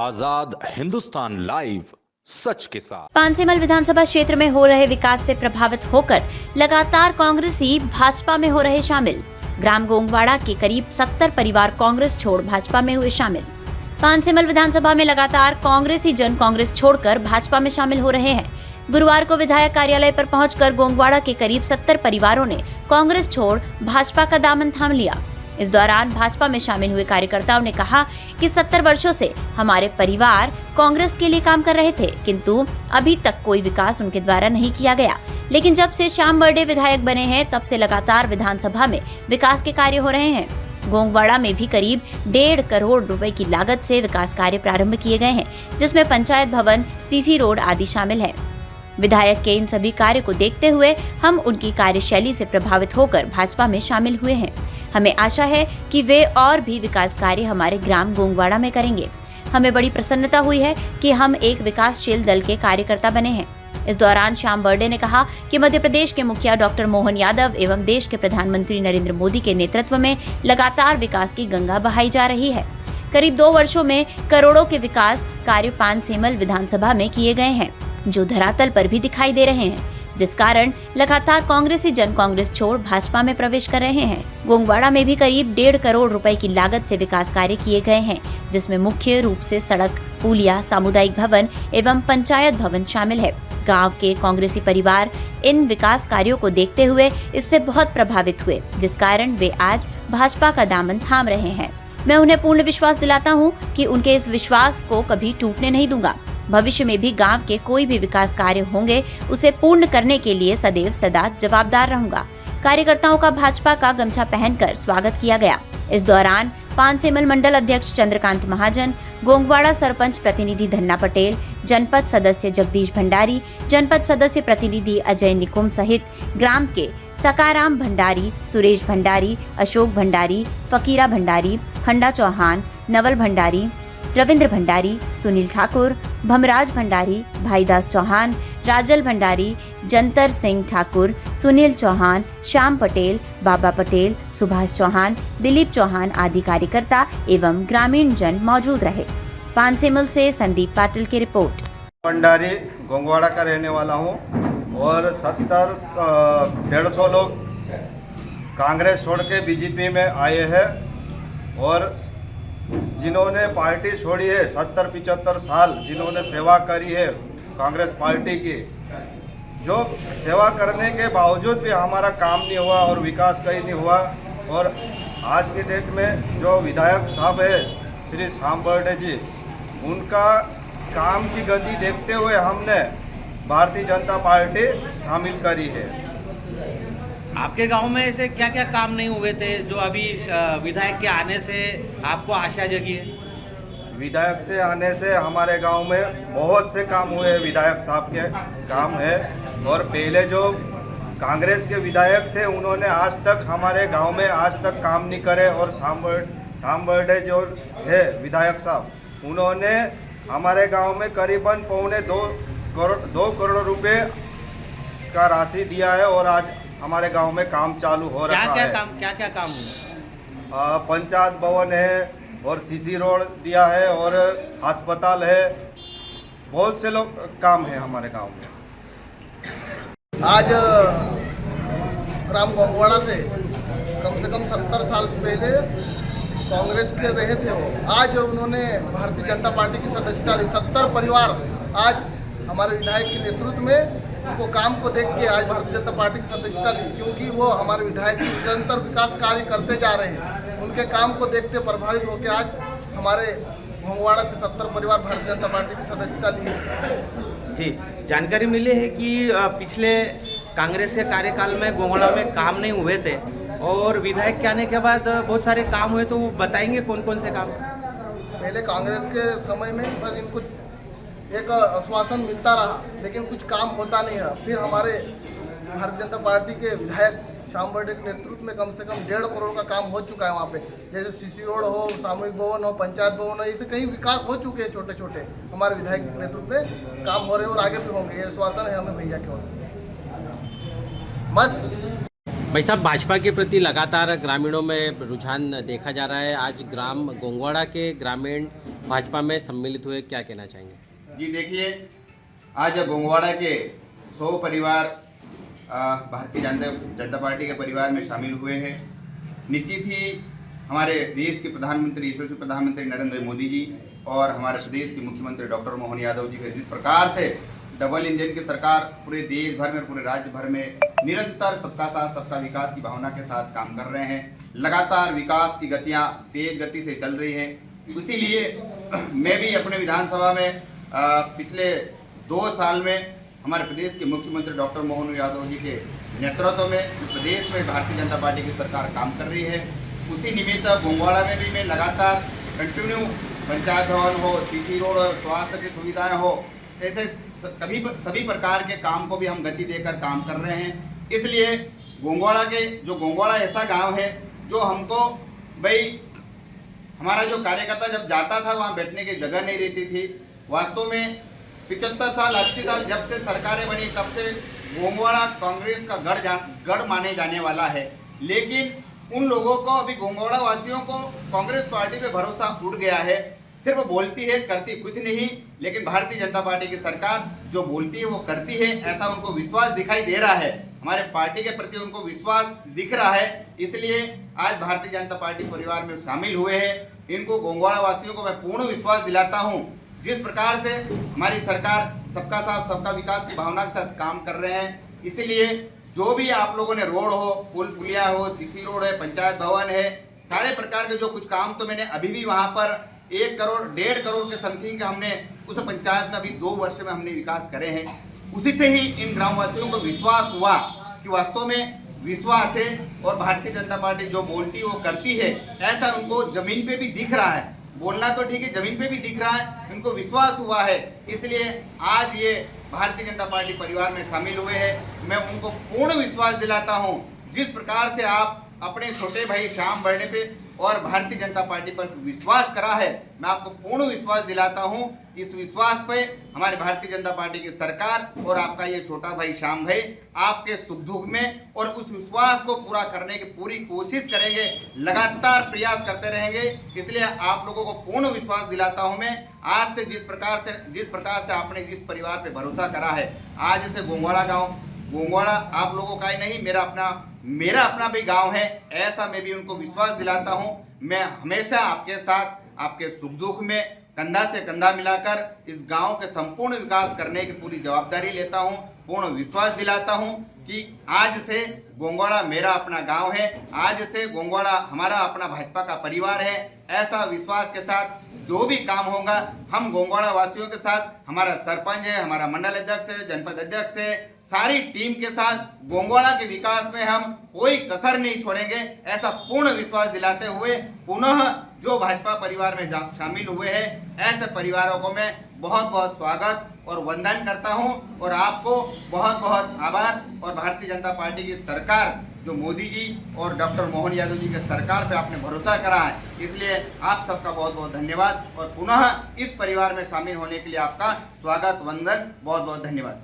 आजाद Hindustan live, सच के साथ। पांचेमल विधानसभा क्षेत्र में हो रहे विकास से प्रभावित होकर लगातार कांग्रेसी भाजपा में हो रहे शामिल। ग्राम गोंगवाड़ा के करीब 70 परिवार कांग्रेस छोड़ भाजपा में हुए शामिल। पांचेमल विधानसभा में लगातार कांग्रेसी जन कांग्रेस छोड़कर भाजपा में शामिल हो रहे हैं। गुरुवार को विधायक कार्यालय पर पहुंचकर गोंगवाड़ा के करीब 70 परिवारों ने कांग्रेस छोड़ भाजपा का दामन थाम लिया। इस दौरान भाजपा में शामिल हुए कार्यकर्ताओं ने कहा कि 70 वर्षों से हमारे परिवार कांग्रेस के लिए काम कर रहे थे, किंतु अभी तक कोई विकास उनके द्वारा नहीं किया गया। लेकिन जब से श्याम बर्डे विधायक बने हैं, तब से लगातार विधानसभा में विकास के कार्य हो रहे हैं। गोंगवाड़ा में भी करीब 1.5 करोड़ रुपए की लागत से विकास कार्य प्रारंभ किए गए हैं, जिसमें पंचायत भवन, सीसी रोड आदि शामिल है। विधायक के इन सभी कार्य को देखते हुए हम उनकी कार्यशैली से प्रभावित होकर भाजपा में शामिल हुए हैं। हमें आशा है कि वे और भी विकास कार्य हमारे ग्राम गोंगवाड़ा में करेंगे। हमें बड़ी प्रसन्नता हुई है कि हम एक विकासशील दल के कार्यकर्ता बने हैं। इस दौरान श्याम बर्डे ने कहा कि मध्य प्रदेश के मुखिया डॉक्टर मोहन यादव एवं देश के प्रधानमंत्री नरेंद्र मोदी के नेतृत्व में लगातार विकास की गंगा बहाई जा रही है। करीब 2 वर्षों में करोड़ों के विकास कार्य पांचेमल विधानसभा में किए गए हैं, जो धरातल पर भी दिखाई दे रहे हैं, जिस कारण लगातार कांग्रेसी जन कांग्रेस छोड़ भाजपा में प्रवेश कर रहे हैं। गोंगवाड़ा में भी करीब 1.5 करोड़ रुपए की लागत से विकास कार्य किए गए हैं, जिसमें मुख्य रूप से सड़क, पुलिया, सामुदायिक भवन एवं पंचायत भवन शामिल है। गांव के कांग्रेसी परिवार इन विकास कार्यों को देखते हुए इससे बहुत प्रभावित हुए, जिस कारण वे आज भाजपा का दामन थाम रहे हैं। मैं उन्हें पूर्ण विश्वास दिलाता हूं कि उनके इस विश्वास को कभी टूटने नहीं दूंगा। भविष्य में भी गांव के कोई भी विकास कार्य होंगे, उसे पूर्ण करने के लिए सदैव सदा जवाबदार रहूंगा। कार्यकर्ताओं का भाजपा का गमछा पहनकर स्वागत किया गया। इस दौरान पांचेमल मंडल अध्यक्ष चंद्रकांत महाजन, गोंगवाड़ा सरपंच प्रतिनिधि धन्ना पटेल, जनपद सदस्य जगदीश भंडारी, जनपद सदस्य प्रतिनिधि अजय निकुम सहित ग्राम के सकाराम भंडारी, सुरेश भंडारी, अशोक भंडारी, फकीरा भंडारी, खंडा चौहान, नवल भंडारी, रविंद्र भंडारी, सुनील ठाकुर, भमराज भंडारी, भाईदास चौहान, राजल भंडारी, जंतर सिंह ठाकुर, सुनील चौहान, श्याम पटेल, बाबा पटेल, सुभाष चौहान, दिलीप चौहान आदि कार्यकर्ता एवं ग्रामीण जन मौजूद रहे। पांचेमल से संदीप पाटिल की रिपोर्ट। भंडारी गोंगवाड़ा का रहने वाला हूँ और 150 लोग कांग्रेस छोड़ के बीजेपी में आए हैं और जिन्होंने पार्टी छोड़ी है 70-75 साल जिन्होंने सेवा करी है कांग्रेस पार्टी की, जो सेवा करने के बावजूद भी हमारा काम नहीं हुआ और विकास कहीं नहीं हुआ। और आज के डेट में जो विधायक साहब है श्री श्याम बर्डे जी, उनका काम की गति देखते हुए हमने भारतीय जनता पार्टी शामिल करी है। आपके गांव में ऐसे क्या क्या काम नहीं हुए थे जो अभी विधायक के आने से आपको आशा जगी है? विधायक से आने से हमारे गांव में बहुत से काम हुए हैं, विधायक साहब के काम है। और पहले जो कांग्रेस के विधायक थे उन्होंने आज तक हमारे गांव में आज तक काम नहीं करे। और श्याम बर्डे जो है विधायक साहब, उन्होंने हमारे गांव में करीबन 2 करोड़ रुपए का राशि दिया है और आज हमारे गांव में काम चालू हो रहा है। क्या क्या काम हुआ? पंचायत भवन है और सीसी रोड दिया है और अस्पताल है, बहुत से लोग काम है हमारे गांव में। आज ग्राम गोंगवाड़ा से कम 70 साल से पहले कांग्रेस के रहे थे वो, आज उन्होंने भारतीय जनता पार्टी की सदस्यता ली। 70 परिवार आज हमारे विधायक के नेतृत्व में उनको काम को देख के आज भारतीय जनता पार्टी की सदस्यता ली, क्योंकि वो हमारे विधायक निरंतर विकास कार्य करते जा रहे हैं। उनके काम को देखते प्रभावित होकर आज हमारे गोंगवाड़ा से 70 परिवार भारतीय जनता पार्टी की सदस्यता ली है। जी, जानकारी मिली है कि पिछले कांग्रेस के कार्यकाल में गोंगवाड़ा में काम नहीं हुए थे और विधायक के आने के बाद बहुत सारे काम हुए, तो वो बताएंगे कौन कौन से काम? पहले कांग्रेस के समय में बस इनको एक आश्वासन मिलता रहा, लेकिन कुछ काम होता नहीं है। फिर हमारे भारतीय जनता पार्टी के विधायक श्याम बर्डे के नेतृत्व में कम से कम 1.5 करोड़ का काम हो चुका है वहाँ पे। जैसे सीसी रोड हो, सामूहिक भवन हो, पंचायत भवन हो, ऐसे कई विकास हो चुके हैं छोटे छोटे। हमारे विधायक जी के नेतृत्व में काम हो रहे हैं और आगे भी होंगे, ये आश्वासन है हमें भैया की ओर से। बस भाई साहब, भाजपा के प्रति लगातार ग्रामीणों में रुझान देखा जा रहा है। आज ग्राम गोंगवाड़ा के ग्रामीण भाजपा में सम्मिलित हुए, क्या कहना चाहेंगे? जी देखिए, आज गोंगवाड़ा के 100 परिवार भारतीय जनता पार्टी के परिवार में शामिल हुए हैं। निश्चित ही हमारे देश के प्रधानमंत्री, यशस्वी प्रधानमंत्री नरेंद्र भाई मोदी जी और हमारे प्रदेश के मुख्यमंत्री डॉक्टर मोहन यादव जी के जिस प्रकार से डबल इंजन की सरकार पूरे देश भर में, पूरे राज्य भर में निरंतर सबका साथ सबका विकास की भावना के साथ काम कर रहे हैं। लगातार विकास की गतियां तेज गति से चल रही हैं। इसीलिए मैं भी अपने विधानसभा में पिछले 2 साल में हमारे प्रदेश के मुख्यमंत्री डॉक्टर मोहन यादव जी के नेतृत्व में प्रदेश में भारतीय जनता पार्टी की सरकार काम कर रही है। उसी निमित्त गोंगवाड़ा में भी मैं लगातार कंटिन्यू पंचायत भवन हो, सीसी रोड हो, स्वास्थ्य की सुविधाएं हो, ऐसे सभी प्रकार के काम को भी हम गति देकर काम कर रहे हैं। इसलिए गोंगवाड़ा ऐसा गांव है जो हमको भाई हमारा जो कार्यकर्ता जब जाता था वहाँ बैठने की जगह नहीं रहती थी। वास्तव में 75 साल 80 साल जब से सरकारें बनी तब से गोंगवाड़ा कांग्रेस का गढ़ माने जाने वाला है। लेकिन उन लोगों को, अभी गोंगवाड़ा वासियों को कांग्रेस पार्टी पे भरोसा उठ गया है। सिर्फ बोलती है, करती कुछ नहीं। लेकिन भारतीय जनता पार्टी की सरकार जो बोलती है वो करती है, ऐसा उनको विश्वास दिखाई दे रहा है। हमारे पार्टी के प्रति उनको विश्वास दिख रहा है। इसलिए आज भारतीय जनता पार्टी परिवार में शामिल हुए हैं। इनको गोंगवाड़ा वासियों को मैं पूर्ण विश्वास दिलाता हूँ, जिस प्रकार से हमारी सरकार सबका साथ सबका विकास की भावना के साथ काम कर रहे हैं। इसीलिए जो भी आप लोगों ने रोड हो, पुल पुलिया हो, सीसी रोड है, पंचायत भवन है, सारे प्रकार के जो कुछ काम तो मैंने अभी भी वहाँ पर 1 करोड़ 1.5 करोड़ के समथिंग हमने उस पंचायत में अभी 2 वर्ष में हमने विकास करे हैं। उसी से ही इन ग्रामवासियों को विश्वास हुआ कि वास्तव में विश्वास है और भारतीय जनता पार्टी जो बोलती है वो करती है, ऐसा उनको जमीन पे भी दिख रहा है। बोलना तो ठीक है, जमीन पे भी दिख रहा है, उनको विश्वास हुआ है। इसलिए आज ये भारतीय जनता पार्टी परिवार में शामिल हुए हैं। मैं उनको पूर्ण विश्वास दिलाता हूं, जिस प्रकार से आप अपने छोटे भाई श्याम बर्डे पे और भारतीय जनता पार्टी पर विश्वास करा है, मैं आपको पूर्ण विश्वास दिलाता हूं। इस विश्वास पे हमारे भारतीय जनता पार्टी की सरकार और आपका ये छोटा भाई श्याम भाई आपके सुख दुख में और उस विश्वास को पूरा करने की पूरी कोशिश करेंगे, लगातार प्रयास करते रहेंगे। इसलिए आप लोगों को पूर्ण विश्वास दिलाता हूं मैं। आज से जिस प्रकार से आपने जिस परिवार पे भरोसा करा है, आज से गोंगवाड़ा आप लोगों का ही नहीं, मेरा अपना भी गांव है, ऐसा मैं भी उनको विश्वास दिलाता हूं। मैं हमेशा आपके साथ, आपके सुख दुख में कंधा से कंधा मिलाकर इस गांव के संपूर्ण विकास करने की पूरी जवाबदारी लेता हूं। पूर्ण विश्वास दिलाता हूं कि आज से गोंगवाड़ा मेरा अपना गांव है, आज से गोंगवाड़ा हमारा अपना भाजपा का परिवार है। ऐसा विश्वास के साथ जो भी काम होगा हम गोंगवाड़ा वासियों के साथ, हमारा सरपंच है, हमारा मंडल अध्यक्ष है, जनपद अध्यक्ष है, सारी टीम के साथ गोंगवाड़ा के विकास में हम कोई कसर नहीं छोड़ेंगे, ऐसा पूर्ण विश्वास दिलाते हुए पुनः जो भाजपा परिवार में शामिल हुए हैं ऐसे परिवारों को मैं बहुत बहुत स्वागत और वंदन करता हूं और आपको बहुत बहुत आभार। और भारतीय जनता पार्टी की सरकार जो मोदी जी और डॉक्टर मोहन यादव जी के सरकार पे आपने भरोसा करा है, इसलिए आप सबका बहुत बहुत धन्यवाद और पुनः इस परिवार में शामिल होने के लिए आपका स्वागत, वंदन, बहुत बहुत धन्यवाद।